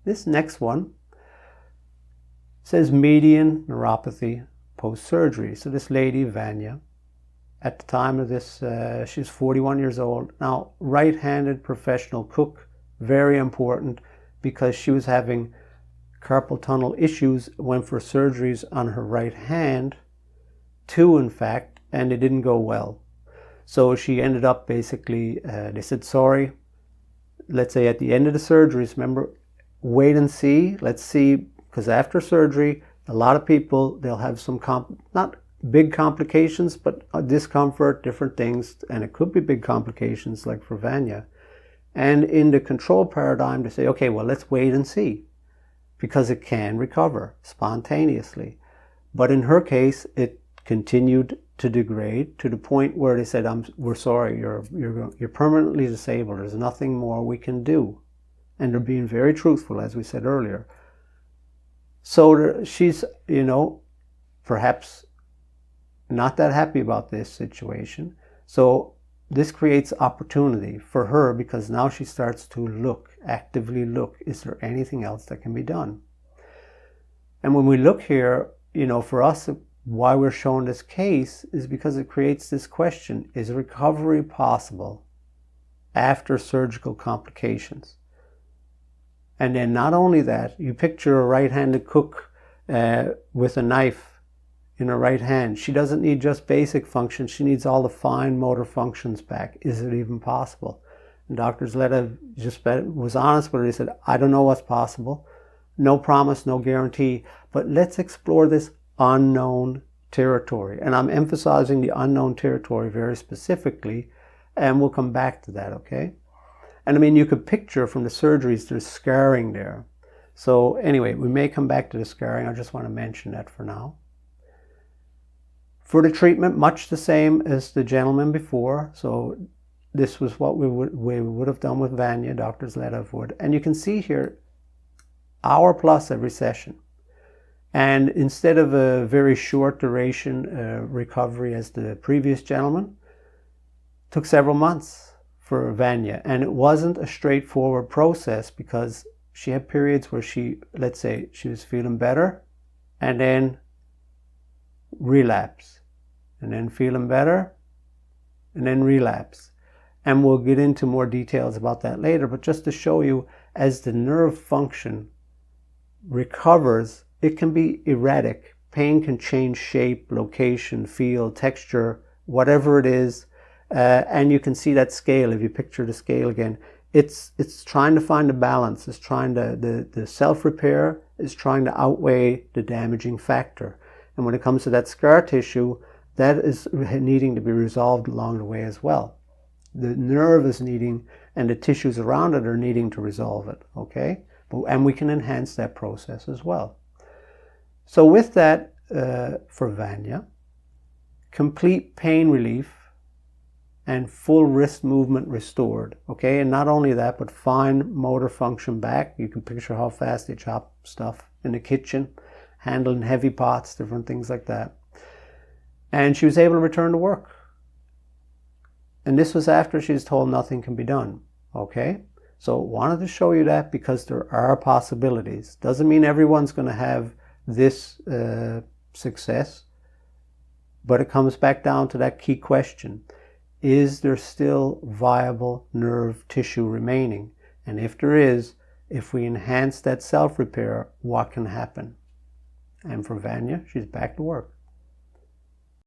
This next one says median neuropathy post-surgery. So this lady, Vanja, at the time of this, she's 41 years old. Now, right-handed professional cook, very important, because she was having carpal tunnel issues, went for surgeries on her right hand, two in fact, and it didn't go well. So she ended up basically, they said, sorry, let's say at the end of the surgeries, remember, wait and see, let's see, because after surgery, a lot of people, they'll have some, not big complications, but discomfort, different things, and it could be big complications like for Vanja. And in the control paradigm, they say, okay, well, let's wait and see, because it can recover spontaneously. But in her case, it continued to degrade to the point where they said, we're sorry, you're permanently disabled. There's nothing more we can do. And they're being very truthful, as we said earlier. So she's, you know, perhaps not that happy about this situation. So this creates opportunity for her, because now she starts to look, actively look, is there anything else that can be done? And when we look here, you know, for us, why we're showing this case is because it creates this question, is recovery possible after surgical complications? And then not only that, you picture a right-handed cook with a knife in her right hand. She doesn't need just basic functions. She needs all the fine motor functions back. Is it even possible? And Dr. Zleta just was honest with her. He said, I don't know what's possible. No promise, no guarantee. But let's explore this unknown territory. And I'm emphasizing the unknown territory very specifically. And we'll come back to that, okay? And I mean, you could picture from the surgeries, there's scarring there. So anyway, we may come back to the scarring. I just want to mention that for now. For the treatment, much the same as the gentleman before. So this was what we would have done with Vanja, Dr. Zleta would. And you can see here, hour plus every session. And instead of a very short duration recovery as the previous gentleman, it took several months for Vanja. And it wasn't a straightforward process, because she had periods where she, let's say, she was feeling better, and then relapse, and then feeling better, and then relapse. And we'll get into more details about that later, but just to show you, as the nerve function recovers, it can be erratic. Pain can change shape, location, feel, texture, whatever it is. And you can see that scale. If you picture the scale again, it's trying to find a balance. It's trying to, the self-repair is trying to outweigh the damaging factor. And when it comes to that scar tissue, that is needing to be resolved along the way as well. The nerve is needing, and the tissues around it are needing to resolve it, okay? And we can enhance that process as well. So with that, for Vanja, complete pain relief and full wrist movement restored, okay? And not only that, but fine motor function back. You can picture how fast they chop stuff in the kitchen, handling heavy pots, different things like that. And she was able to return to work. And this was after she was told nothing can be done, okay? So wanted to show you that, because there are possibilities. Doesn't mean everyone's going to have this success, but it comes back down to that key question. Is there still viable nerve tissue remaining? And if there is, if we enhance that self-repair, what can happen? And for Vanja, she's back to work.